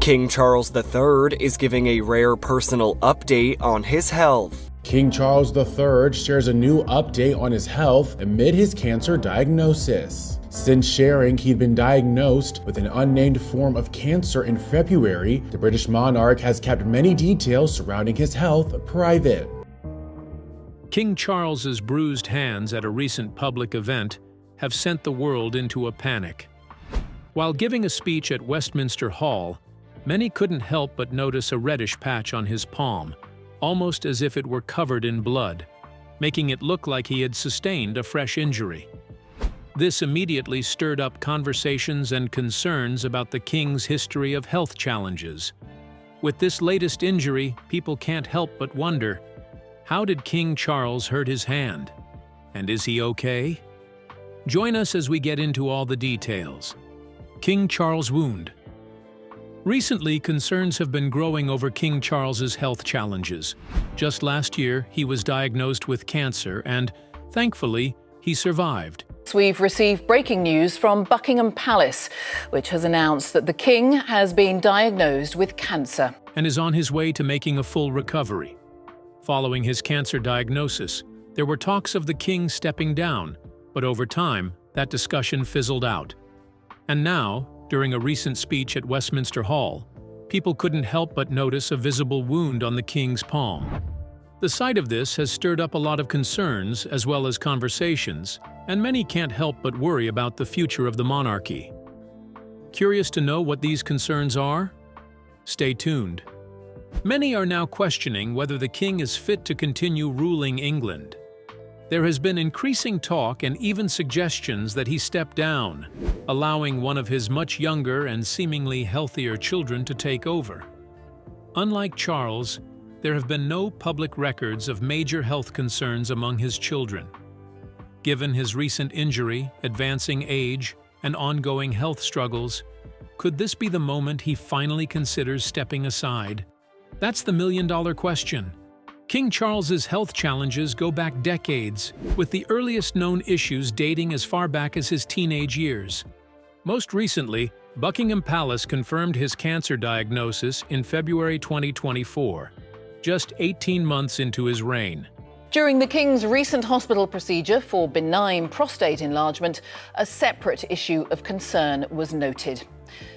King Charles III is giving a rare personal update on his health. King Charles III shares a new update on his health amid his cancer diagnosis. Since sharing he'd been diagnosed with an unnamed form of cancer in February, the British monarch has kept many details surrounding his health private. King Charles's bruised hands at a recent public event have sent the world into a panic. While giving a speech at Westminster Hall, many couldn't help but notice a reddish patch on his palm, almost as if it were covered in blood, making it look like he had sustained a fresh injury. This immediately stirred up conversations and concerns about the king's history of health challenges. With this latest injury, people can't help but wonder, how did King Charles hurt his hand? And is he okay? Join us as we get into all the details. King Charles' wound. Recently, concerns have been growing over King Charles's health challenges. Just last year, he was diagnosed with cancer and, thankfully, he survived. We've received breaking news from Buckingham Palace, which has announced that the King has been diagnosed with cancer and is on his way to making a full recovery. Following his cancer diagnosis, there were talks of the King stepping down, but over time, that discussion fizzled out. And now, during a recent speech at Westminster Hall, people couldn't help but notice a visible wound on the King's palm. The sight of this has stirred up a lot of concerns as well as conversations, and many can't help but worry about the future of the monarchy. Curious to know what these concerns are? Stay tuned. Many are now questioning whether the King is fit to continue ruling England. There has been increasing talk and even suggestions that he step down, allowing one of his much younger and seemingly healthier children to take over. Unlike Charles, there have been no public records of major health concerns among his children. Given his recent injury, advancing age, and ongoing health struggles, could this be the moment he finally considers stepping aside? That's the million-dollar question. King Charles's health challenges go back decades, with the earliest known issues dating as far back as his teenage years. Most recently, Buckingham Palace confirmed his cancer diagnosis in February 2024, just 18 months into his reign. During the King's recent hospital procedure for benign prostate enlargement, a separate issue of concern was noted.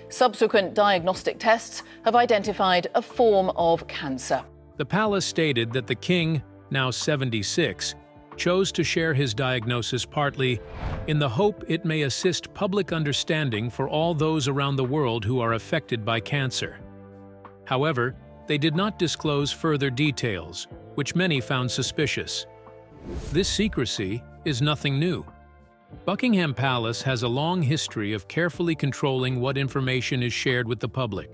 Subsequent diagnostic tests have identified a form of cancer. The palace stated that the King, now 76, chose to share his diagnosis partly in the hope it may assist public understanding for all those around the world who are affected by cancer. However, they did not disclose further details, which many found suspicious. This secrecy is nothing new. Buckingham Palace has a long history of carefully controlling what information is shared with the public.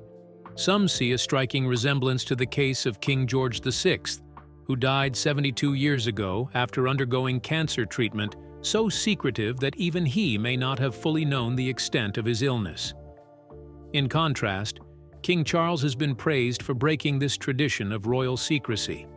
Some see a striking resemblance to the case of King George VI, who died 72 years ago after undergoing cancer treatment so secretive that even he may not have fully known the extent of his illness. In contrast, King Charles has been praised for breaking this tradition of royal secrecy.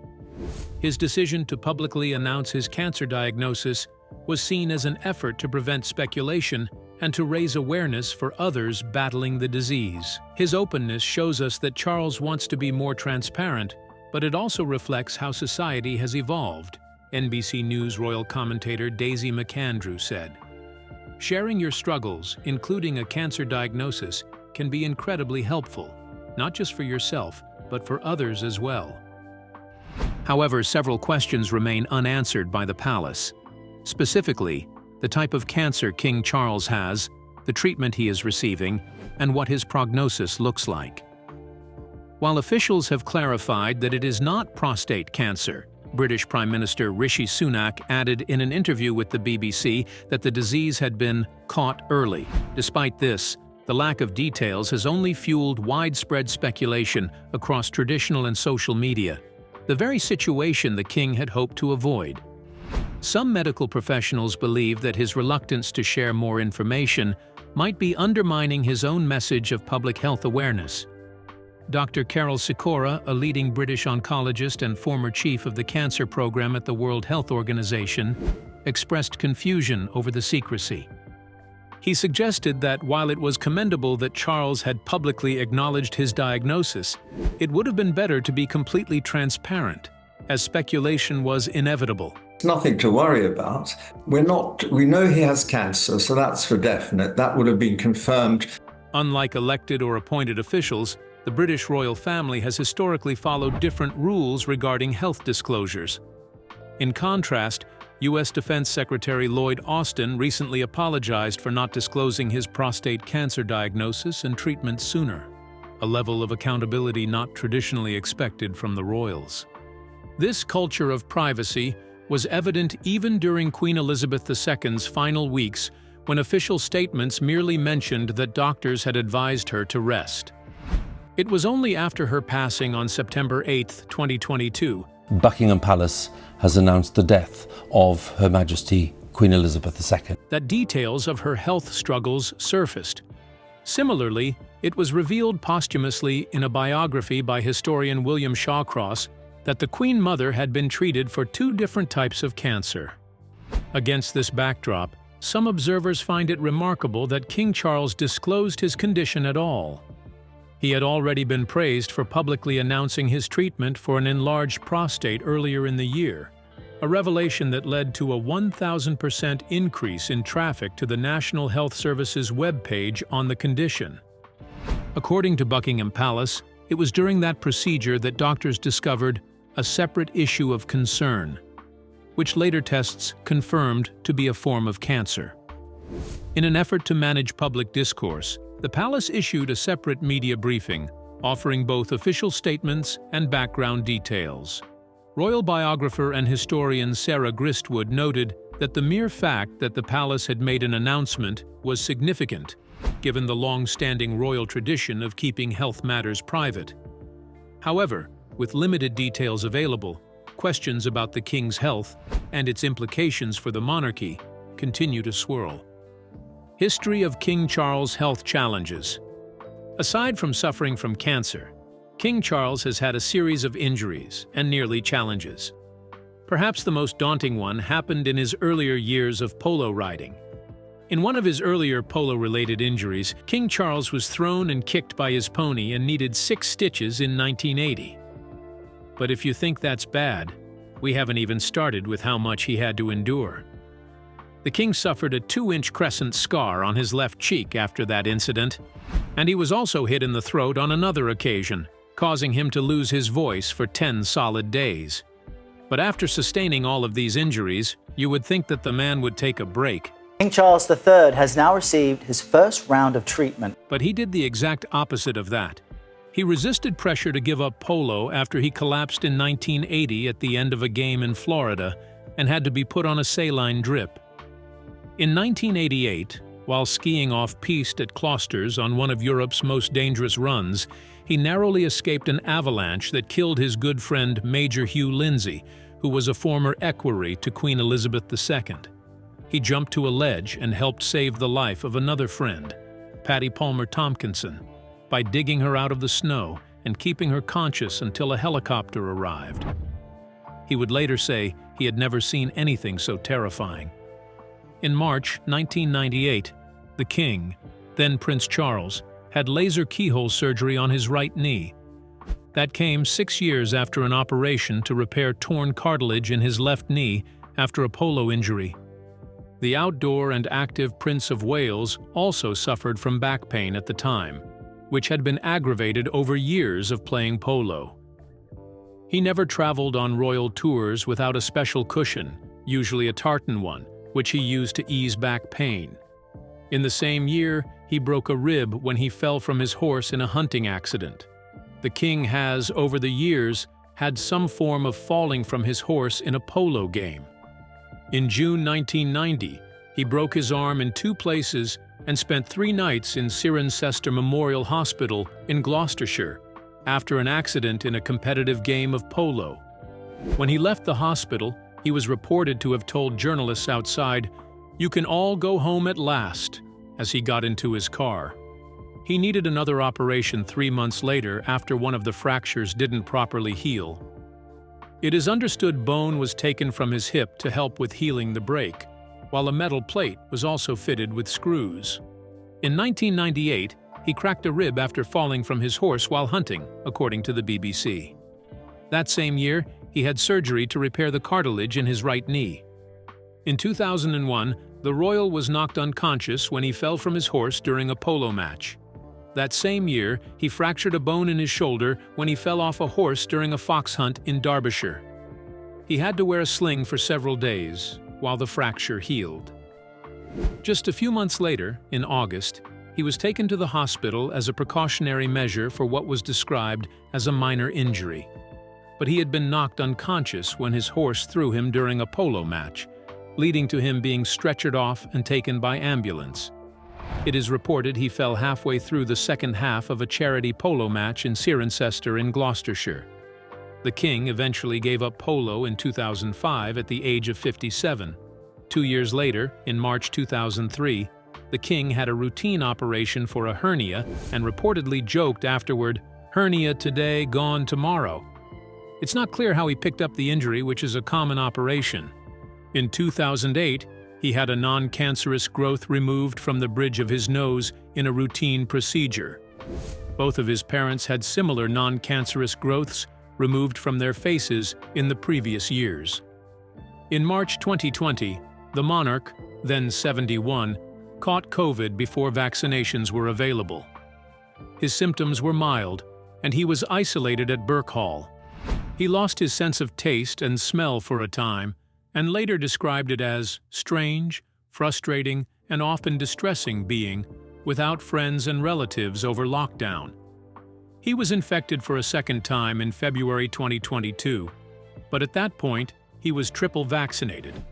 His decision to publicly announce his cancer diagnosis was seen as an effort to prevent speculation and to raise awareness for others battling the disease. His openness shows us that Charles wants to be more transparent, but it also reflects how society has evolved, NBC News royal commentator Daisy McAndrew said. Sharing your struggles, including a cancer diagnosis, can be incredibly helpful, not just for yourself, but for others as well. However, several questions remain unanswered by the palace. Specifically, the type of cancer King Charles has, the treatment he is receiving, and what his prognosis looks like. While officials have clarified that it is not prostate cancer, British Prime Minister Rishi Sunak added in an interview with the BBC that the disease had been caught early. Despite this, the lack of details has only fueled widespread speculation across traditional and social media, the very situation the King had hoped to avoid. Some medical professionals believe that his reluctance to share more information might be undermining his own message of public health awareness. Dr. Carol Sikora, a leading British oncologist and former chief of the cancer program at the World Health Organization, expressed confusion over the secrecy. He suggested that while it was commendable that Charles had publicly acknowledged his diagnosis, it would have been better to be completely transparent, as speculation was inevitable. It's nothing to worry about. We know he has cancer, so that's for definite. That would have been confirmed. Unlike elected or appointed officials, the British royal family has historically followed different rules regarding health disclosures. In contrast, U.S. Defense Secretary Lloyd Austin recently apologized for not disclosing his prostate cancer diagnosis and treatment sooner, a level of accountability not traditionally expected from the royals. This culture of privacy was evident even during Queen Elizabeth II's final weeks, when official statements merely mentioned that doctors had advised her to rest. It was only after her passing on September 8, 2022, Buckingham Palace has announced the death of Her Majesty Queen Elizabeth II. that details of her health struggles surfaced. Similarly, it was revealed posthumously in a biography by historian William Shawcross that the Queen Mother had been treated for 2 different types of cancer. Against this backdrop, some observers find it remarkable that King Charles disclosed his condition at all. He had already been praised for publicly announcing his treatment for an enlarged prostate earlier in the year, a revelation that led to a 1,000% increase in traffic to the National Health Service's webpage on the condition. According to Buckingham Palace, it was during that procedure that doctors discovered a separate issue of concern, which later tests confirmed to be a form of cancer. In an effort to manage public discourse, the palace issued a separate media briefing, offering both official statements and background details. Royal biographer and historian Sarah Gristwood noted that the mere fact that the palace had made an announcement was significant, given the long-standing royal tradition of keeping health matters private. However, with limited details available, questions about the king's health and its implications for the monarchy continue to swirl. History of King Charles' health challenges. Aside from suffering from cancer, King Charles has had a series of injuries and nearly challenges. Perhaps the most daunting one happened in his earlier years of polo riding. In one of his earlier polo-related injuries, King Charles was thrown and kicked by his pony and needed 6 stitches in 1980. But if you think that's bad, we haven't even started with how much he had to endure. The king suffered a 2-inch crescent scar on his left cheek after that incident, and he was also hit in the throat on another occasion, causing him to lose his voice for 10 solid days. But after sustaining all of these injuries, you would think that the man would take a break. King Charles III has now received his first round of treatment. But he did the exact opposite of that. He resisted pressure to give up polo after he collapsed in 1980 at the end of a game in Florida and had to be put on a saline drip. In 1988, while skiing off-piste at Closters on one of Europe's most dangerous runs, he narrowly escaped an avalanche that killed his good friend Major Hugh Lindsay, who was a former equerry to Queen Elizabeth II. He jumped to a ledge and helped save the life of another friend, Patty Palmer Tompkinson, by digging her out of the snow and keeping her conscious until a helicopter arrived. He would later say he had never seen anything so terrifying. In March 1998, the king, then Prince Charles, had laser keyhole surgery on his right knee. That came 6 years after an operation to repair torn cartilage in his left knee after a polo injury. The outdoor and active Prince of Wales also suffered from back pain at the time, which had been aggravated over years of playing polo. He never traveled on royal tours without a special cushion, usually a tartan one, which he used to ease back pain. In the same year, he broke a rib when he fell from his horse in a hunting accident. The king has, over the years, had some form of falling from his horse in a polo game. In June 1990, he broke his arm in 2 places and spent 3 nights in Cirencester Memorial Hospital in Gloucestershire after an accident in a competitive game of polo. When he left the hospital, he was reported to have told journalists outside, "You can all go home at last," as he got into his car. He needed another operation 3 months later after one of the fractures didn't properly heal. It is understood bone was taken from his hip to help with healing the break, while a metal plate was also fitted with screws. In 1998, he cracked a rib after falling from his horse while hunting, according to the BBC. That same year, he had surgery to repair the cartilage in his right knee. In 2001, the royal was knocked unconscious when he fell from his horse during a polo match. That same year, he fractured a bone in his shoulder when he fell off a horse during a fox hunt in Derbyshire. He had to wear a sling for several days while the fracture healed. Just a few months later, in August, he was taken to the hospital as a precautionary measure for what was described as a minor injury. But he had been knocked unconscious when his horse threw him during a polo match, leading to him being stretchered off and taken by ambulance. It is reported he fell halfway through the second half of a charity polo match in Cirencester in Gloucestershire. The king eventually gave up polo in 2005 at the age of 57. 2 years later, in March 2003, the king had a routine operation for a hernia and reportedly joked afterward, "Hernia today, gone tomorrow." It's not clear how he picked up the injury, which is a common operation. In 2008, he had a non-cancerous growth removed from the bridge of his nose in a routine procedure. Both of his parents had similar non-cancerous growths removed from their faces in the previous years. In March 2020, the monarch, then 71, caught COVID before vaccinations were available. His symptoms were mild, and he was isolated at Burke Hall. He lost his sense of taste and smell for a time, and later described it as strange, frustrating, and often distressing being without friends and relatives over lockdown. He was infected for a second time in February 2022, but at that point, he was triple vaccinated.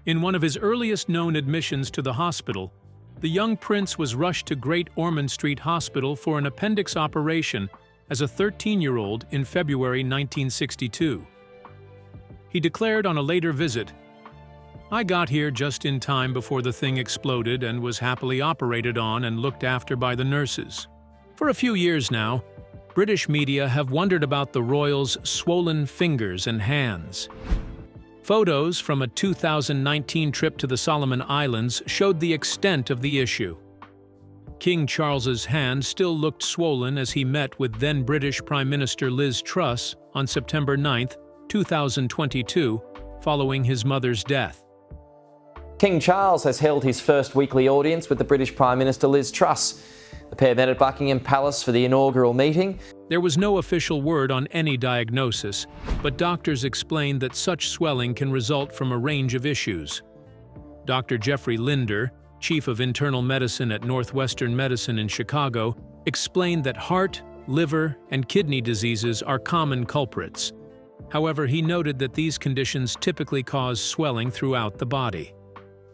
In one of his earliest known admissions to the hospital, the young prince was rushed to Great Ormond Street Hospital for an appendix operation as a 13-year-old in February 1962. He declared on a later visit, "I got here just in time before the thing exploded and was happily operated on and looked after by the nurses." For a few years now, British media have wondered about the royal's swollen fingers and hands. Photos from a 2019 trip to the Solomon Islands showed the extent of the issue. King Charles's hand still looked swollen as he met with then British Prime Minister Liz Truss on September 9, 2022, following his mother's death. King Charles has held his first weekly audience with the British Prime Minister Liz Truss. The pair met at Buckingham Palace for the inaugural meeting. There was no official word on any diagnosis, but doctors explained that such swelling can result from a range of issues. Dr. Jeffrey Linder, Chief of Internal Medicine at Northwestern Medicine in Chicago, explained that heart, liver, and kidney diseases are common culprits. However, he noted that these conditions typically cause swelling throughout the body.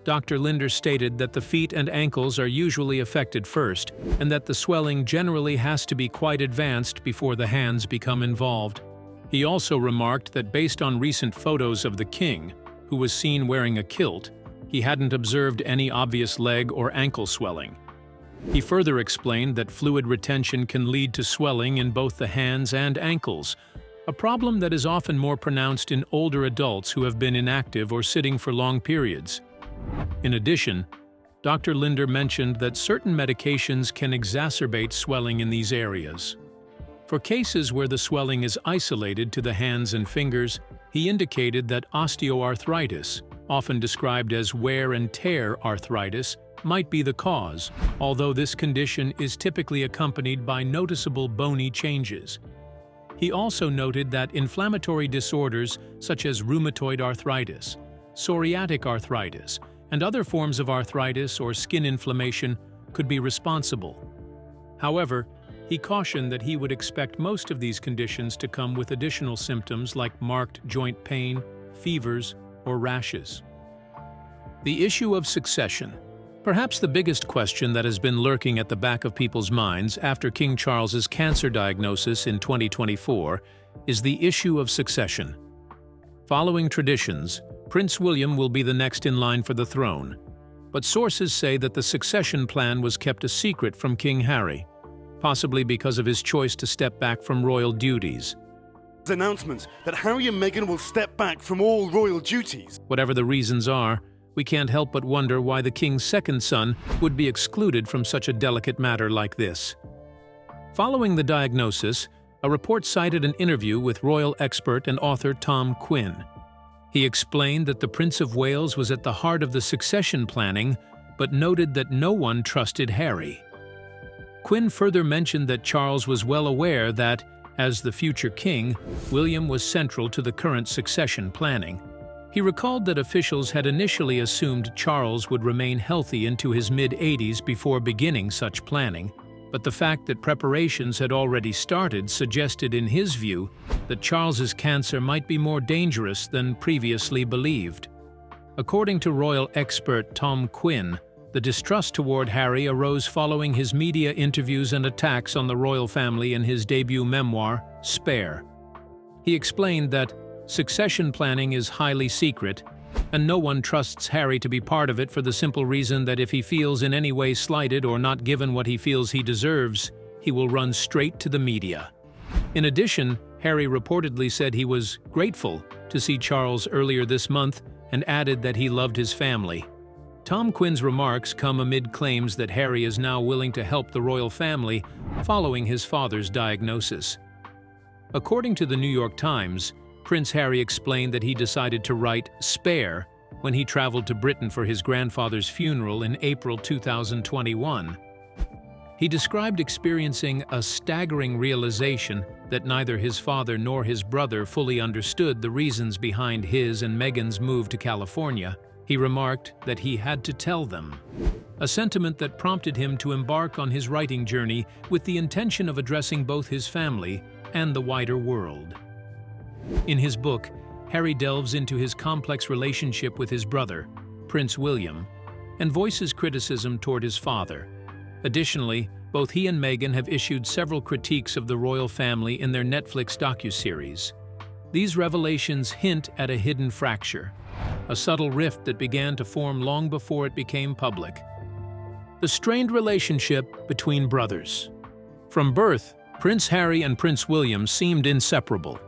Dr. Linder stated that the feet and ankles are usually affected first, and that the swelling generally has to be quite advanced before the hands become involved. He also remarked that based on recent photos of the king, who was seen wearing a kilt, he hadn't observed any obvious leg or ankle swelling. He further explained that fluid retention can lead to swelling in both the hands and ankles, a problem that is often more pronounced in older adults who have been inactive or sitting for long periods. In addition, Dr. Linder mentioned that certain medications can exacerbate swelling in these areas. For cases where the swelling is isolated to the hands and fingers, he indicated that osteoarthritis, often described as wear and tear arthritis, might be the cause, although this condition is typically accompanied by noticeable bony changes. He also noted that inflammatory disorders such as rheumatoid arthritis, psoriatic arthritis, and other forms of arthritis or skin inflammation could be responsible. However, he cautioned that he would expect most of these conditions to come with additional symptoms like marked joint pain, fevers, or rashes. The issue of succession. Perhaps the biggest question that has been lurking at the back of people's minds after King Charles's cancer diagnosis in 2024 is the issue of succession. Following traditions, Prince William will be the next in line for the throne, but sources say that the succession plan was kept a secret from King Harry, possibly because of his choice to step back from royal duties. Announcement that Harry and Meghan will step back from all royal duties. Whatever the reasons are, we can't help but wonder why the king's second son would be excluded from such a delicate matter like this. Following the diagnosis, a report cited an interview with royal expert and author Tom Quinn. He explained that the Prince of Wales was at the heart of the succession planning, but noted that no one trusted Harry. Quinn further mentioned that Charles was well aware that, as the future king, William was central to the current succession planning. He recalled that officials had initially assumed Charles would remain healthy into his mid-80s before beginning such planning, but the fact that preparations had already started suggested in his view that Charles's cancer might be more dangerous than previously believed. According to royal expert Tom Quinn, the distrust toward Harry arose following his media interviews and attacks on the royal family in his debut memoir, Spare. He explained that succession planning is highly secret, and no one trusts Harry to be part of it for the simple reason that if he feels in any way slighted or not given what he feels he deserves, he will run straight to the media. In addition, Harry reportedly said he was grateful to see Charles earlier this month and added that he loved his family. Tom Quinn's remarks come amid claims that Harry is now willing to help the royal family following his father's diagnosis. According to the New York Times, Prince Harry explained that he decided to write Spare when he traveled to Britain for his grandfather's funeral in April 2021. He described experiencing a staggering realization that neither his father nor his brother fully understood the reasons behind his and Meghan's move to California. He remarked that he had to tell them, a sentiment that prompted him to embark on his writing journey with the intention of addressing both his family and the wider world. In his book, Harry delves into his complex relationship with his brother, Prince William, and voices criticism toward his father. Additionally, both he and Meghan have issued several critiques of the royal family in their Netflix docuseries. These revelations hint at a hidden fracture, a subtle rift that began to form long before it became public. The strained relationship between brothers. From birth, Prince Harry and Prince William seemed inseparable.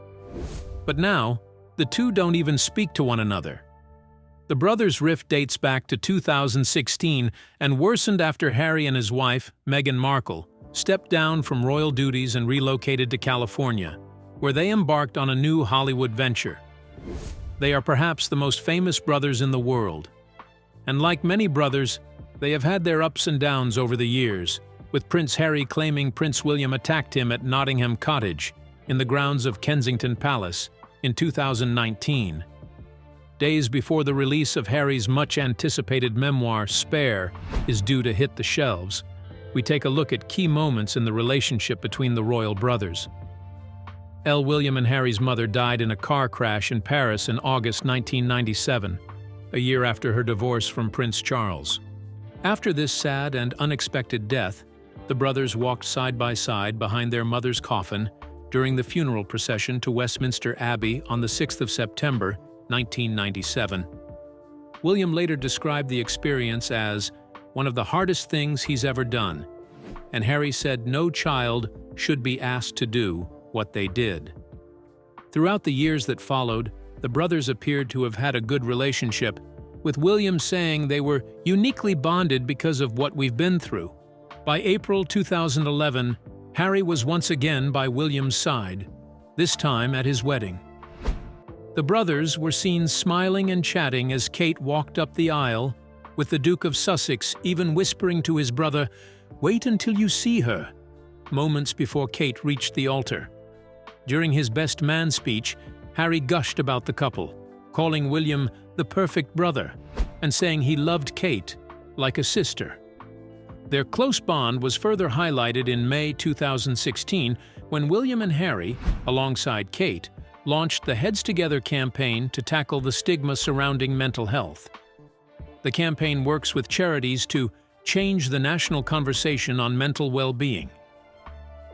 But now, the two don't even speak to one another. The brothers' rift dates back to 2016 and worsened after Harry and his wife, Meghan Markle, stepped down from royal duties and relocated to California, where they embarked on a new Hollywood venture. They are perhaps the most famous brothers in the world. And like many brothers, they have had their ups and downs over the years, with Prince Harry claiming Prince William attacked him at Nottingham Cottage, in the grounds of Kensington Palace, in 2019. Days before the release of Harry's much-anticipated memoir, Spare, is due to hit the shelves, we take a look at key moments in the relationship between the royal brothers. William and Harry's mother died in a car crash in Paris in August 1997, a year after her divorce from Prince Charles. After this sad and unexpected death, the brothers walked side by side behind their mother's coffin during the funeral procession to Westminster Abbey on the 6th of September, 1997. William later described the experience as one of the hardest things he's ever done, and Harry said no child should be asked to do what they did. Throughout the years that followed, the brothers appeared to have had a good relationship, with William saying they were uniquely bonded because of what we've been through. By April 2011, Harry was once again by William's side, this time at his wedding. The brothers were seen smiling and chatting as Kate walked up the aisle, with the Duke of Sussex even whispering to his brother, "Wait until you see her," moments before Kate reached the altar. During his best man speech, Harry gushed about the couple, calling William the perfect brother, and saying he loved Kate like a sister. Their close bond was further highlighted in May 2016 when William and Harry, alongside Kate, launched the Heads Together campaign to tackle the stigma surrounding mental health. The campaign works with charities to change the national conversation on mental well-being.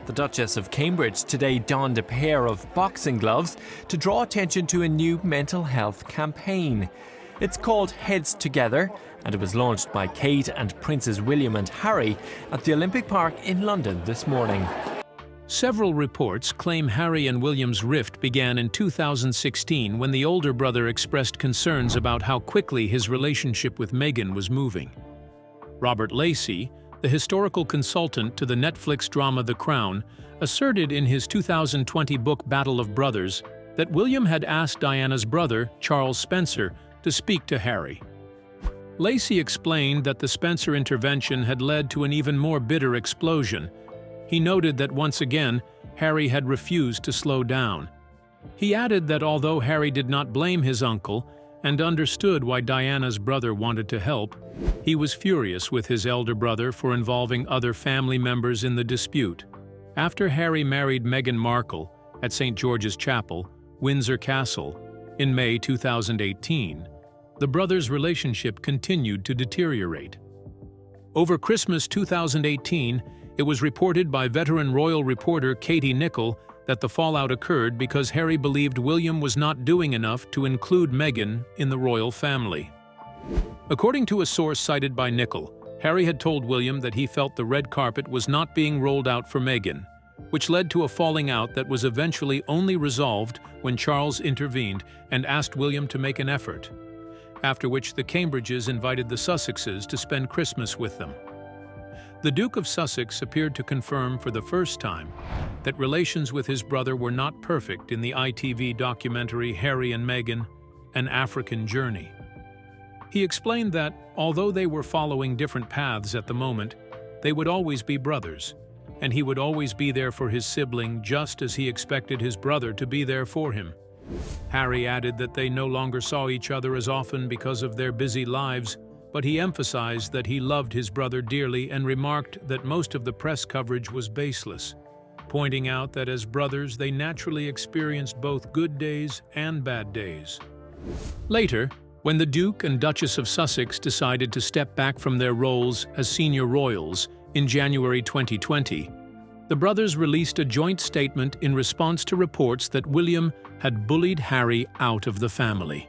The Duchess of Cambridge today donned a pair of boxing gloves to draw attention to a new mental health campaign. It's called Heads Together, and it was launched by Kate and Princes William and Harry at the Olympic Park in London this morning. Several reports claim Harry and William's rift began in 2016 when the older brother expressed concerns about how quickly his relationship with Meghan was moving. Robert Lacey, the historical consultant to the Netflix drama The Crown, asserted in his 2020 book Battle of Brothers that William had asked Diana's brother, Charles Spencer, to speak to Harry. Lacey explained that the Spencer intervention had led to an even more bitter explosion. He noted that once again, Harry had refused to slow down. He added that although Harry did not blame his uncle and understood why Diana's brother wanted to help, he was furious with his elder brother for involving other family members in the dispute. After Harry married Meghan Markle at St. George's Chapel, Windsor Castle, in May 2018, the brothers' relationship continued to deteriorate. Over Christmas 2018, it was reported by veteran royal reporter Katie Nicholl that the fallout occurred because Harry believed William was not doing enough to include Meghan in the royal family. According to a source cited by Nicholl, Harry had told William that he felt the red carpet was not being rolled out for Meghan, which led to a falling out that was eventually only resolved when Charles intervened and asked William to make an effort, after which the Cambridges invited the Sussexes to spend Christmas with them. The Duke of Sussex appeared to confirm for the first time that relations with his brother were not perfect in the ITV documentary Harry and Meghan, An African Journey. He explained that, although they were following different paths at the moment, they would always be brothers, and he would always be there for his sibling just as he expected his brother to be there for him. Harry added that they no longer saw each other as often because of their busy lives, but he emphasized that he loved his brother dearly and remarked that most of the press coverage was baseless, pointing out that as brothers they naturally experienced both good days and bad days. Later, when the Duke and Duchess of Sussex decided to step back from their roles as senior royals in January 2020, the brothers released a joint statement in response to reports that William had bullied Harry out of the family.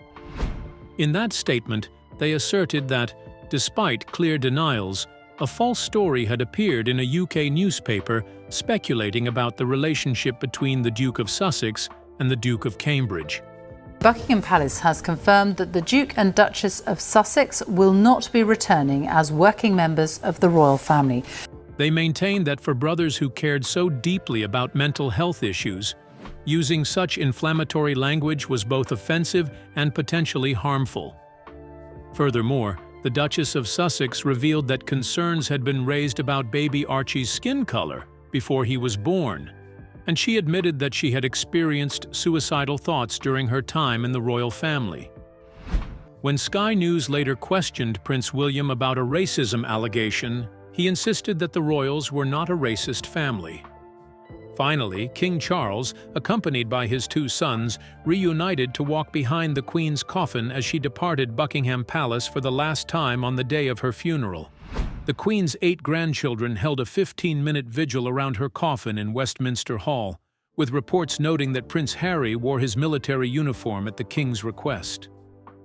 In that statement, they asserted that, despite clear denials, a false story had appeared in a UK newspaper speculating about the relationship between the Duke of Sussex and the Duke of Cambridge. Buckingham Palace has confirmed that the Duke and Duchess of Sussex will not be returning as working members of the royal family. They maintained that for brothers who cared so deeply about mental health issues, using such inflammatory language was both offensive and potentially harmful. Furthermore, the Duchess of Sussex revealed that concerns had been raised about baby Archie's skin color before he was born, and she admitted that she had experienced suicidal thoughts during her time in the royal family. When Sky News later questioned Prince William about a racism allegation, he insisted that the royals were not a racist family. Finally, King Charles, accompanied by his two sons, reunited to walk behind the Queen's coffin as she departed Buckingham Palace for the last time on the day of her funeral. The Queen's 8 grandchildren held a 15-minute vigil around her coffin in Westminster Hall, with reports noting that Prince Harry wore his military uniform at the King's request.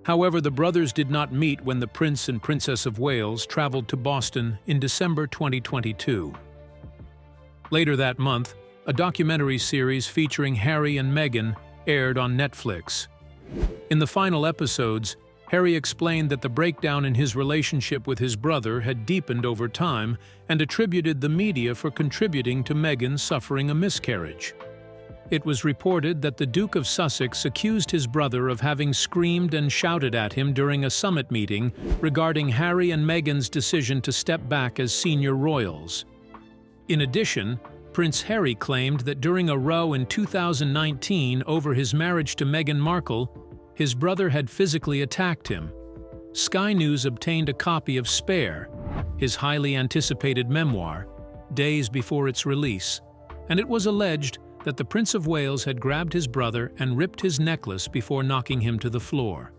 However, the brothers did not meet when the Prince and Princess of Wales traveled to Boston in December 2022. Later that month, a documentary series featuring Harry and Meghan aired on Netflix. In the final episodes, Harry explained that the breakdown in his relationship with his brother had deepened over time and attributed the media for contributing to Meghan suffering a miscarriage. It was reported that the Duke of Sussex accused his brother of having screamed and shouted at him during a summit meeting regarding Harry and Meghan's decision to step back as senior royals. In addition, Prince Harry claimed that during a row in 2019 over his marriage to Meghan Markle, his brother had physically attacked him. Sky News obtained a copy of Spare, his highly anticipated memoir, days before its release, and it was alleged that the Prince of Wales had grabbed his brother and ripped his necklace before knocking him to the floor.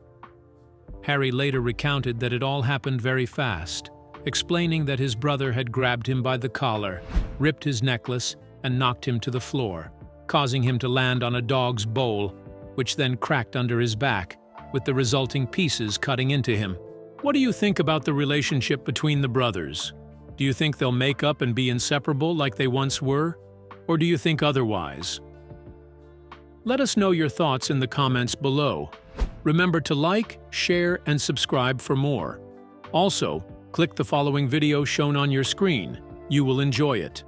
Harry later recounted that it all happened very fast, explaining that his brother had grabbed him by the collar, ripped his necklace, and knocked him to the floor, causing him to land on a dog's bowl, which then cracked under his back, with the resulting pieces cutting into him. What do you think about the relationship between the brothers? Do you think they'll make up and be inseparable like they once were? Or do you think otherwise? Let us know your thoughts in the comments below. Remember to like, share, and subscribe for more. Also, click the following video shown on your screen. You will enjoy it.